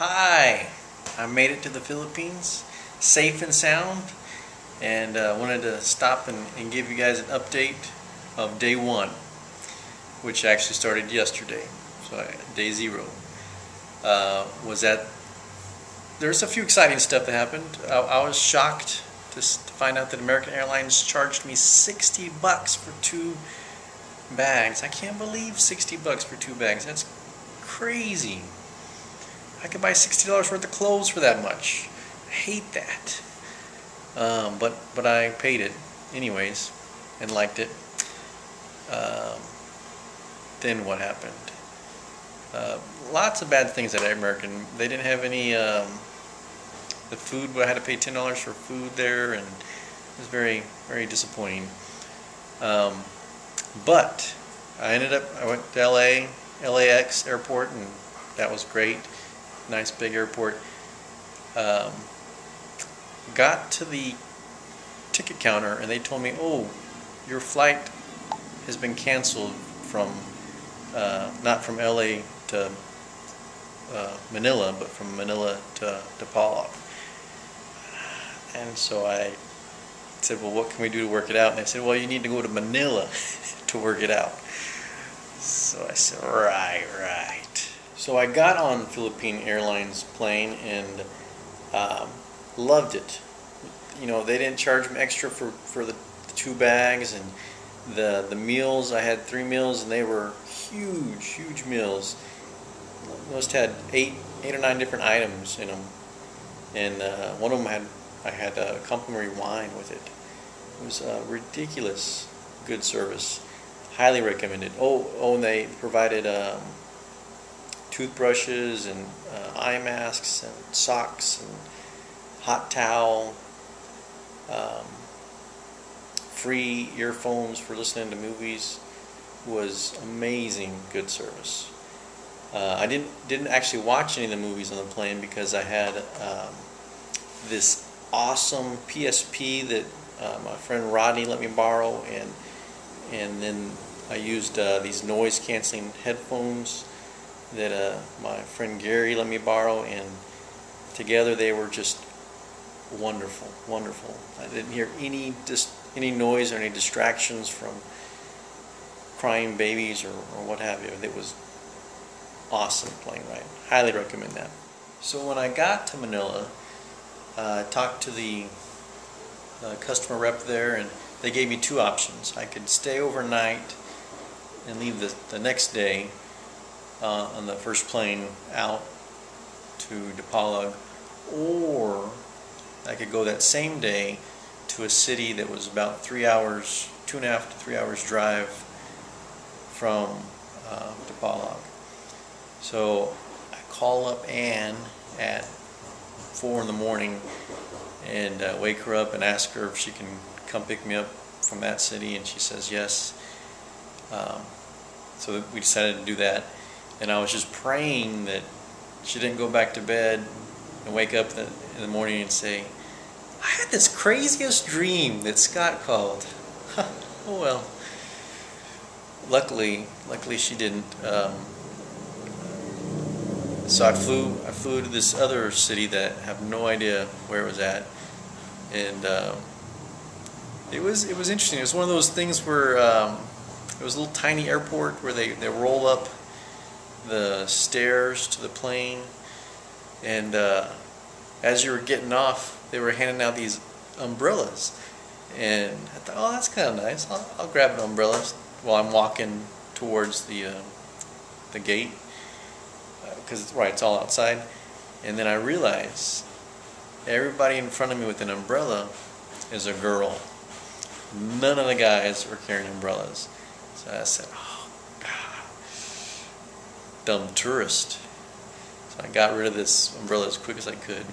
Hi, I made it to the Philippines, safe and sound, and wanted to stop and give you guys an update of day one, which actually started yesterday. So day zero was that there's a few exciting stuff that happened. I was shocked to find out that American Airlines charged me $60 for 2 bags. I can't believe $60 for 2 bags. That's crazy. I could buy $60 worth of clothes for that much. I hate that. But I paid it anyways and liked it. Then what happened? Lots of bad things at American. They didn't have any the food. I had to pay $10 for food there, and it was very, very disappointing. But I went to LAX airport, and that was great. Nice big airport. Got to the ticket counter and they told me, oh, your flight has been canceled from not from LA to Manila, but from Manila to Dipolog. And so I said, well, what can we do to work it out? And they said, well, you need to go to Manila to work it out. So I said, right. So I got on Philippine Airlines plane and loved it. You know, they didn't charge me extra for the 2 bags, and the meals. I had 3 meals, and they were huge meals. Most had 8 or 9 different items in them, and one of them I had complimentary wine with it. It was ridiculous good service. Highly recommended. Oh, and they provided toothbrushes and eye masks and socks and hot towel, free earphones for listening to movies. Was amazing good service. I didn't actually watch any of the movies on the plane because I had this awesome PSP that my friend Rodney let me borrow, and then I used these noise canceling headphones that my friend Gary let me borrow, and together they were just wonderful. I didn't hear any noise or any distractions from crying babies or what have you. It was awesome plane ride. Highly recommend that. So when I got to Manila, I talked to the customer rep there, and they gave me 2 options. I could stay overnight and leave the next day on the first plane out to Dipolog, or I could go that same day to a city that was about 3 hours, 2.5 to 3 hours drive from Dipolog. So I call up Anne at 4 in the morning and wake her up and ask her if she can come pick me up from that city, and she says yes. So we decided to do that, and I was just praying that she didn't go back to bed and wake up in the morning and say, I had this craziest dream that Scott called. Oh well. Luckily she didn't. So I flew to this other city that I have no idea where it was at, and it was interesting. It was one of those things where it was a little tiny airport where they roll up the stairs to the plane, and as you were getting off, they were handing out these umbrellas, and I thought, oh, that's kind of nice. I'll grab an umbrella while I'm walking towards the gate, because it's all outside. And then I realized everybody in front of me with an umbrella is a girl. None of the guys were carrying umbrellas. So I said, oh God, dumb tourist. So I got rid of this umbrella as quick as I could.